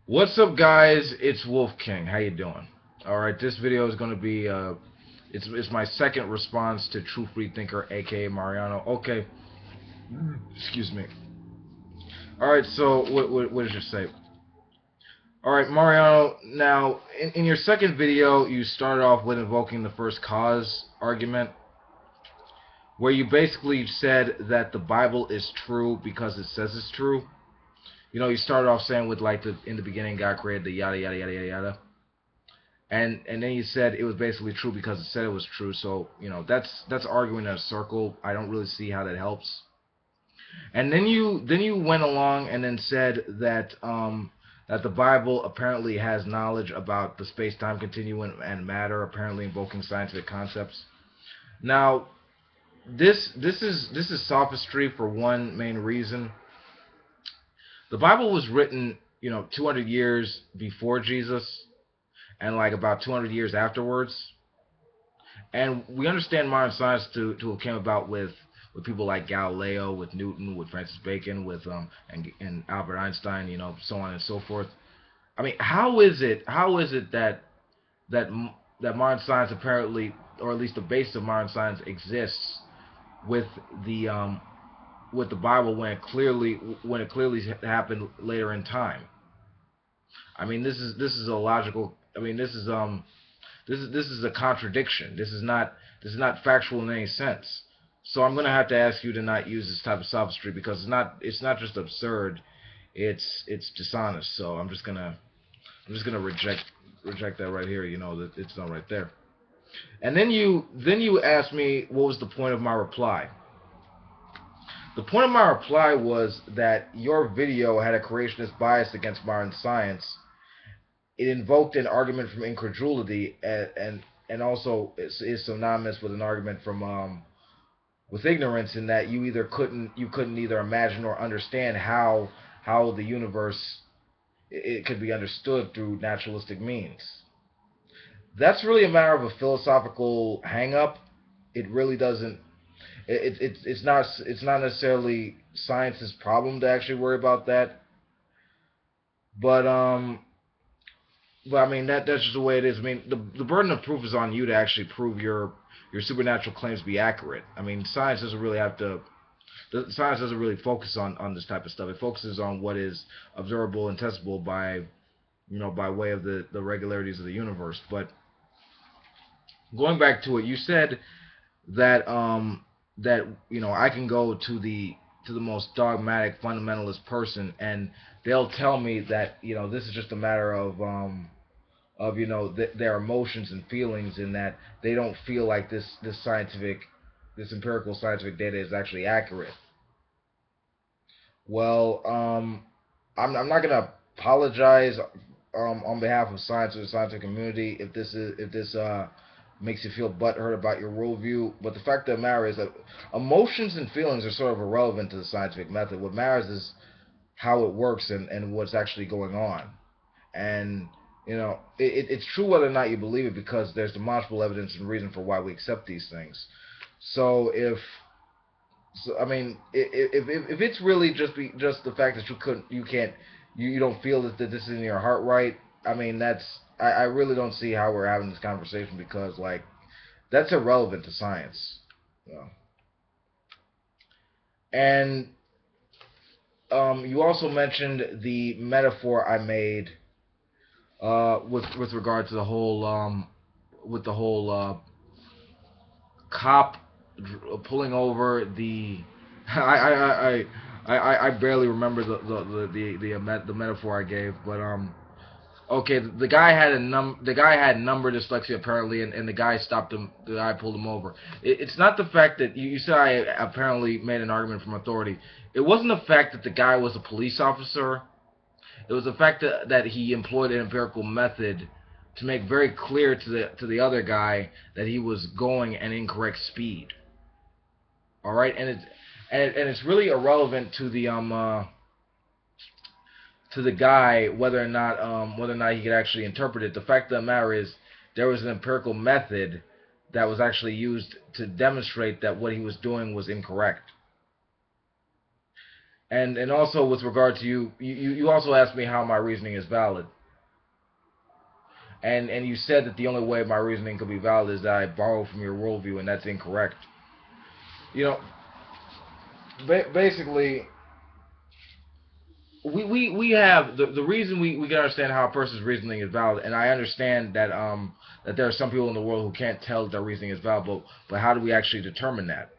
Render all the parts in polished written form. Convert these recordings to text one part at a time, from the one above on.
What's up, guys? It's Wolf King. How you doing? All right, this video is going to be it's my second response to True Freethinker, aka Mariano. Okay, excuse me. All right, so what did you say? All right, Mariano. Now, in your second video, you started off with invoking the first cause argument, where you basically said that the Bible is true because it says it's true. You know, you started off saying with like in the beginning, God created the yada yada yada yada yada. And then you said it was basically true because it said it was true. So you know that's arguing in a circle. I don't really see how that helps. And then you went along and then said that that the Bible apparently has knowledge about the space-time continuum and matter, apparently invoking scientific concepts. Now this is sophistry for one main reason. The Bible was written, 200 years before Jesus and like about 200 years afterwards. And we understand modern science to have came about with people like Galileo, with Newton, with Francis Bacon, with and Albert Einstein, so on and so forth. I mean, how is it that that modern science apparently, or at least the basis of modern science, exists with the with the Bible when it clearly happened later in time? I mean, this is a logical. I mean, this is a contradiction. This is not factual in any sense. So I'm gonna have to ask you to not use this type of sophistry because it's not just absurd, it's dishonest. So I'm just gonna reject that right here. You know that it's not right there. And then you asked me what was the point of my reply. The point of my reply was that your video had a creationist bias against modern science. It invoked an argument from incredulity and also is synonymous with an argument from with ignorance, in that you couldn't either imagine or understand how the universe it could be understood through naturalistic means. That's really a matter of a philosophical hang up. It really doesn't it's not necessarily science's problem to actually worry about that. But I mean that's just the way it is. I mean the burden of proof is on you to actually prove your supernatural claims to be accurate. I mean science doesn't really focus on this type of stuff. It focuses on what is observable and testable by way of the regularities of the universe. But going back to it, you said that I can go to the most dogmatic fundamentalist person and they'll tell me that this is just a matter of their emotions and feelings, in that they don't feel like this empirical scientific data is actually accurate. Well, I'm not gonna apologize on behalf of science or the scientific community if this makes you feel butthurt about your worldview. But the fact of the matter is that emotions and feelings are sort of irrelevant to the scientific method. What matters is how it works and what's actually going on. And it's true whether or not you believe it, because there's demonstrable evidence and reason for why we accept these things. So I mean, if it's really just the fact that you don't feel that this is in your heart, right? I mean, I really don't see how we're having this conversation, because like that's irrelevant to science. You know? And you also mentioned the metaphor I made with regard to the whole with the whole cop pulling over the I barely remember the metaphor I gave, but okay, the guy had number dyslexia apparently, and the guy stopped him. The guy pulled him over. It's not the fact that you said I apparently made an argument from authority. It wasn't the fact that the guy was a police officer. It was the fact that he employed an empirical method to make very clear to the other guy that he was going at an incorrect speed. All right, and it's really irrelevant to the guy whether or not he could actually interpret it. The fact of the matter is there was an empirical method that was actually used to demonstrate that what he was doing was incorrect. And also with regard to you also asked me how my reasoning is valid, and you said that the only way my reasoning could be valid is that I borrow from your worldview, and that's incorrect. You know, basically, we have the reason we can understand how a person's reasoning is valid, and I understand that there are some people in the world who can't tell that their reasoning is valid, but how do we actually determine that?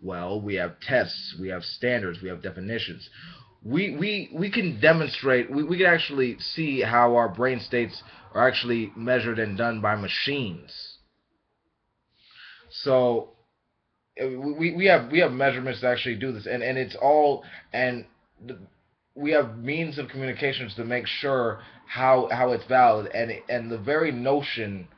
Well, we have tests, we have standards, we have definitions. We can demonstrate, we can actually see how our brain states are actually measured and done by machines. So we have measurements to actually do this, and it's all, and we have means of communications to make sure how it's valid, and the very notion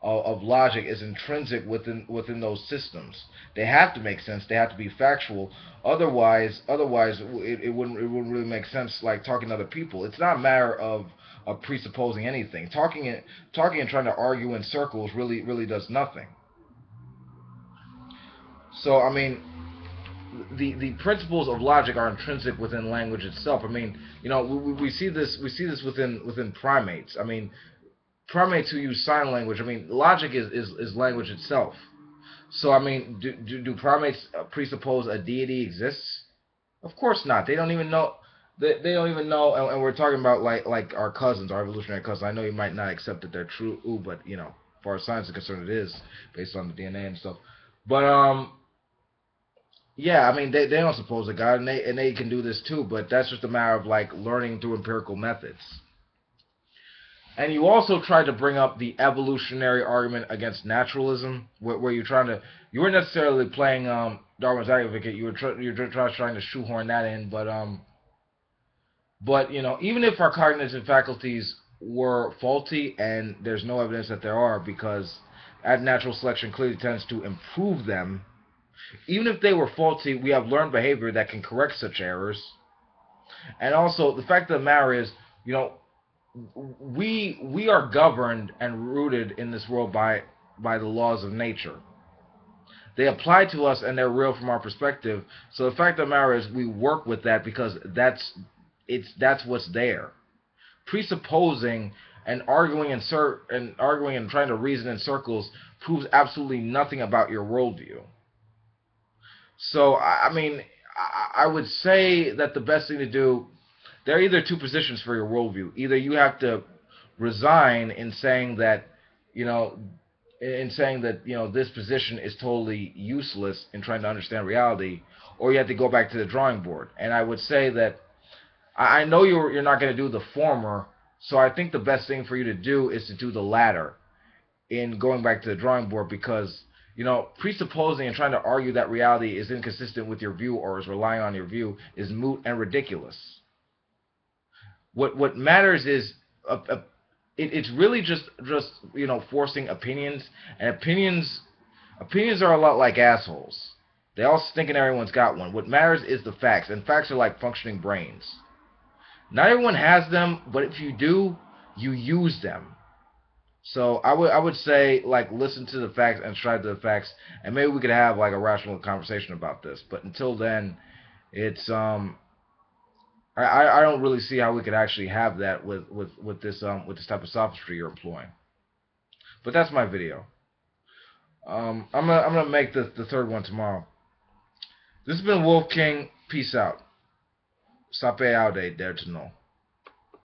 of logic is intrinsic within those systems. They have to make sense. They have to be factual. Otherwise, it wouldn't really make sense. Like talking to other people, it's not a matter of presupposing anything. Talking and trying to argue in circles really does nothing. So I mean, the principles of logic are intrinsic within language itself. I mean, we see this within primates. I mean, primates who use sign language. I mean, logic is language itself. So I mean, do primates presuppose a deity exists? Of course not. They don't even know. They don't even know. And we're talking about like our cousins, our evolutionary cousins. I know you might not accept that they're true, but as far as science is concerned, it is based on the DNA and stuff. But yeah, I mean they don't suppose a God, and they can do this too, but that's just a matter of like learning through empirical methods. And you also tried to bring up the evolutionary argument against naturalism, where you weren't necessarily playing Darwin's advocate. You were trying to shoehorn that in, but even if our cognitive faculties were faulty, and there's no evidence that there are, because natural selection clearly tends to improve them. Even if they were faulty, we have learned behavior that can correct such errors. And also, the fact of the matter is, you know, we are governed and rooted in this world by the laws of nature. They apply to us and they're real from our perspective. So the fact of the matter is, we work with that because that's what's there. Presupposing and arguing and trying to reason in circles proves absolutely nothing about your worldview. So I mean, I would say that the best thing to do, there are either two positions for your worldview. Either you have to resign in saying that, you know, this position is totally useless in trying to understand reality, or you have to go back to the drawing board. And I would say that I know you're not going to do the former, so I think the best thing for you to do is to do the latter, in going back to the drawing board, because presupposing and trying to argue that reality is inconsistent with your view or is relying on your view is moot and ridiculous. What matters is it's really just forcing opinions, and opinions are a lot like assholes. They all thinking everyone's got one. What matters is the facts, and facts are like functioning brains. Not everyone has them, but if you do, you use them. So I would say, like, listen to the facts and strive to the facts, and maybe we could have like a rational conversation about this. But until then, it's I don't really see how we could actually have that with this type of sophistry you're employing. But that's my video. I'm gonna make the third one tomorrow. This has been Wolf King. Peace out. Sape aude, dare to know.